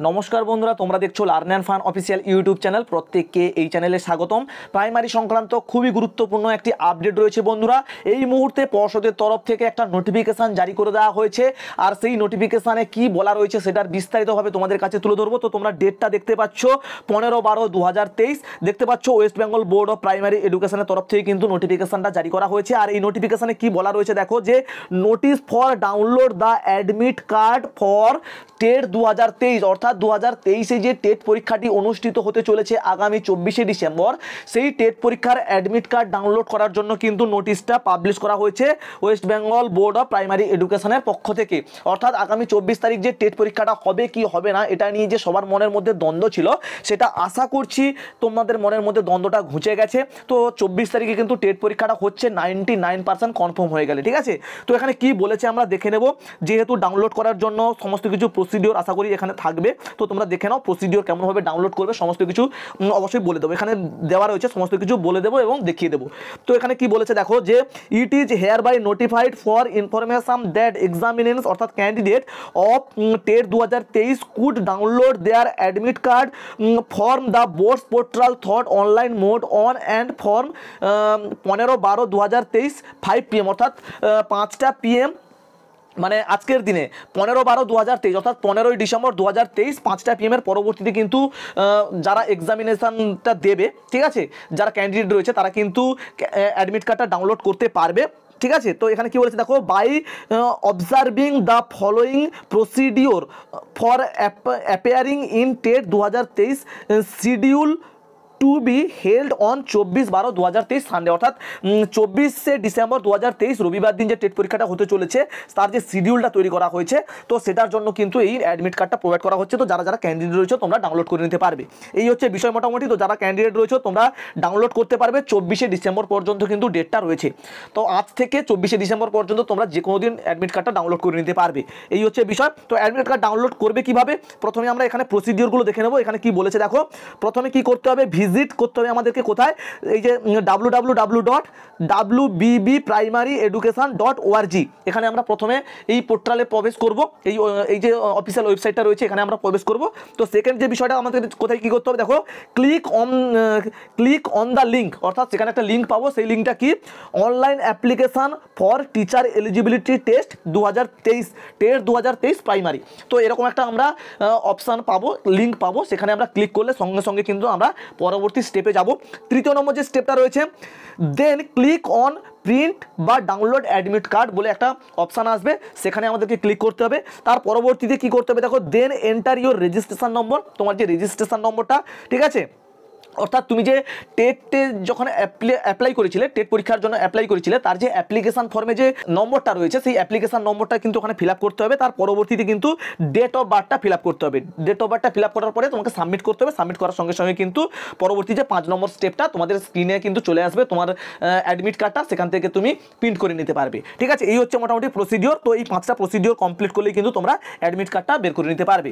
নমস্কার বন্ধুরা, তোমরা দেখছো learn and fun official YouTube channel. প্রত্যেককে এই চ্যানেলে স্বাগতম। প্রাইমারি সংক্রান্ত খুবই গুরুত্বপূর্ণ একটি আপডেট রয়েছে বন্ধুরা। এই মুহূর্তে পর্ষদের তরফ থেকে একটা নোটিফিকেশান জারি করে দেওয়া হয়েছে, আর সেই নোটিফিকেশানে কি বলা রয়েছে সেটার বিস্তারিতভাবে তোমাদের কাছে তুলে ধরবো। তো তোমরা ডেটটা দেখতে পাচ্ছ 15/12/2023, দেখতে পাচ্ছ West Bengal board of primary এডুকেশনের তরফ থেকে কিন্তু নোটিফিকেশানটা জারি করা হয়েছে। আর এই নোটিফিকেশানে কি বলা রয়েছে দেখো, যে notice for download the admit card for TET 2023, অর্থাৎ 2023-এ যে টেট পরীক্ষাটি অনুষ্ঠিত হতে চলেছে আগামী 24শে ডিসেম্বর, সেই টেট পরীক্ষার অ্যাডমিট কার্ড ডাউনলোড করার জন্য কিন্তু নোটিশটা পাবলিশ করা হয়েছে West Bengal board of primary এডুকেশনের পক্ষ থেকে। অর্থাৎ আগামী 24 তারিখ যে টেট পরীক্ষাটা হবে কি হবে না, এটা নিয়ে যে সবার মনের মধ্যে দ্বন্দ্ব ছিল, সেটা আশা করছি তোমাদের মনের মধ্যে দ্বন্দ্বটা ঘুচে গেছে। তো 24 তারিখে কিন্তু টেট পরীক্ষাটা হচ্ছে 99% কনফার্ম হয়ে গেলে, ঠিক আছে। তো এখানে কি বলেছে আমরা দেখে নেব। যেহেতু ডাউনলোড করার জন্য সমস্ত কিছু প্রসিডিওর আশা করি এখানে থাকবে, তো তোমরা দেখে নাও প্রসিডিওর কেমনভাবে ডাউনলোড করবে, সমস্ত কিছু অবশ্যই বলে দেবো। এখানে দেওয়া রয়েছে, সমস্ত কিছু বলে দেবো এবং দেখিয়ে দেবো। তো এখানে কি বলেছে দেখো, যে it is hereby notified for information that examinees অর্থাৎ candidate of TET 2023 could download their admit card from the boards portal through online mode on and from 15/12/2023 5 PM, অর্থাৎ 5টা PM, মানে আজকের দিনে 15/12/2023 অর্থাৎ 15ই ডিসেম্বর 2023 5টা PM এর পরবর্তীতে কিন্তু যারা এক্সামিনেশনটা দেবে, ঠিক আছে, যারা ক্যান্ডিডেট রয়েছে তারা কিন্তু অ্যাডমিট কার্ডটা ডাউনলোড করতে পারবে, ঠিক আছে। তো এখানে কি বলেছে দেখো, by observing the following procedure for appearing in TET 2023 schedule to be held on 24/12/2023 Sunday, অর্থাৎ 24শে ডিসেম্বর 2023 রবিবার দিন যে টেট পরীক্ষাটা হতে চলেছে তার যে শিডিউলটা তৈরি করা হয়েছে, তো সেটার জন্য কিন্তু এই অ্যাডমিট কার্ডটা প্রোভাইড করা হচ্ছে। তো যারা যারা ক্যান্ডিডেট রয়েছে তোমরা ডাউনলোড করে নিতে পারবে, এই হচ্ছে বিষয় মোটামুটি। তো যারা ক্যান্ডিডেট রয়েছে তোমরা ডাউনলোড করতে পারবে, 24শে ডিসেম্বর পর্যন্ত কিন্তু ডেটটা রয়েছে। তো আজ থেকে 24শে ডিসেম্বর পর্যন্ত তোমরা যে কোনো দিন অ্যাডমিট কার্ডটা ডাউনলোড করে নিতে পারবে, এই হচ্ছে বিষয়। তো অ্যাডমিট কার্ড ডাউনলোড করবে কিভাবে, প্রথমে আমরা এখানে প্রসিডিওরগুলো দেখে নেব। এখানে কি বলেছে দেখো, প্রথমে কি করতে হবে, ভিজিট করতে হবে আমাদেরকে কোথায়, এই যে www.wbbprimaryeducation.org, এখানে আমরা প্রথমে এই পোর্টালে প্রবেশ করব। এই যে অফিসিয়াল ওয়েবসাইটটা রয়েছে এখানে আমরা প্রবেশ করব। তো সেকেন্ড যে বিষয়টা আমাদের কোথায় কি করতে হবে দেখো, ক্লিক অন দ্য লিঙ্ক, অর্থাৎ সেখানে একটা লিঙ্ক পাবো। সেই লিঙ্কটা কি, online application for teacher eligibility test 2023 TET 2023 primary. তো এরকম একটা আমরা অপশান পাবো, লিঙ্ক পাবো, সেখানে আমরা ক্লিক করলে সঙ্গে সঙ্গে কিন্তু আমরা পরবর্তী স্টেপে যাব। তৃতীয় নম্বর যে স্টেপটা রয়েছে, দেন ক্লিক অন প্রিন্ট বা ডাউনলোড অ্যাডমিট কার্ড বলে একটা অপশান আসবে, সেখানে আমাদেরকে ক্লিক করতে হবে। তার পরবর্তীতে কি করতে হবে দেখো, then enter your registration number, তোমার যে রেজিস্ট্রেশন নম্বরটা, ঠিক আছে। অর্থাৎ তুমি যে টেটে যখন অ্যাপ্লাই করেছিলে, টেট পরীক্ষার জন্য অ্যাপ্লাই করেছিলে, তার যে অ্যাপ্লিকেশান ফর্মে যে নম্বরটা রয়েছে সেই অ্যাপ্লিকেশান নম্বরটা কিন্তু ওখানে ফিল আপ করতে হবে। তার পরবর্তীতে কিন্তু ডেট অফ বার্থটা ফিল আপ করতে হবে। ডেট অফ বার্থটা ফিল আপ করার পরে তোমাকে সাবমিট করতে হবে। সাবমিট করার সঙ্গে সঙ্গে কিন্তু পরবর্তী যে 5 নম্বর স্টেপটা তোমাদের স্ক্রিনে কিন্তু চলে আসবে, তোমার অ্যাডমিট কার্ডটা সেখান থেকে তুমি প্রিন্ট করে নিতে পারবে, ঠিক আছে। এই হচ্ছে মোটামুটি প্রসিডিওর। তো এই 5টা প্রসিডিওর কমপ্লিট করলেই কিন্তু তোমরা অ্যাডমিট কার্ডটা বের করে নিতে পারবে।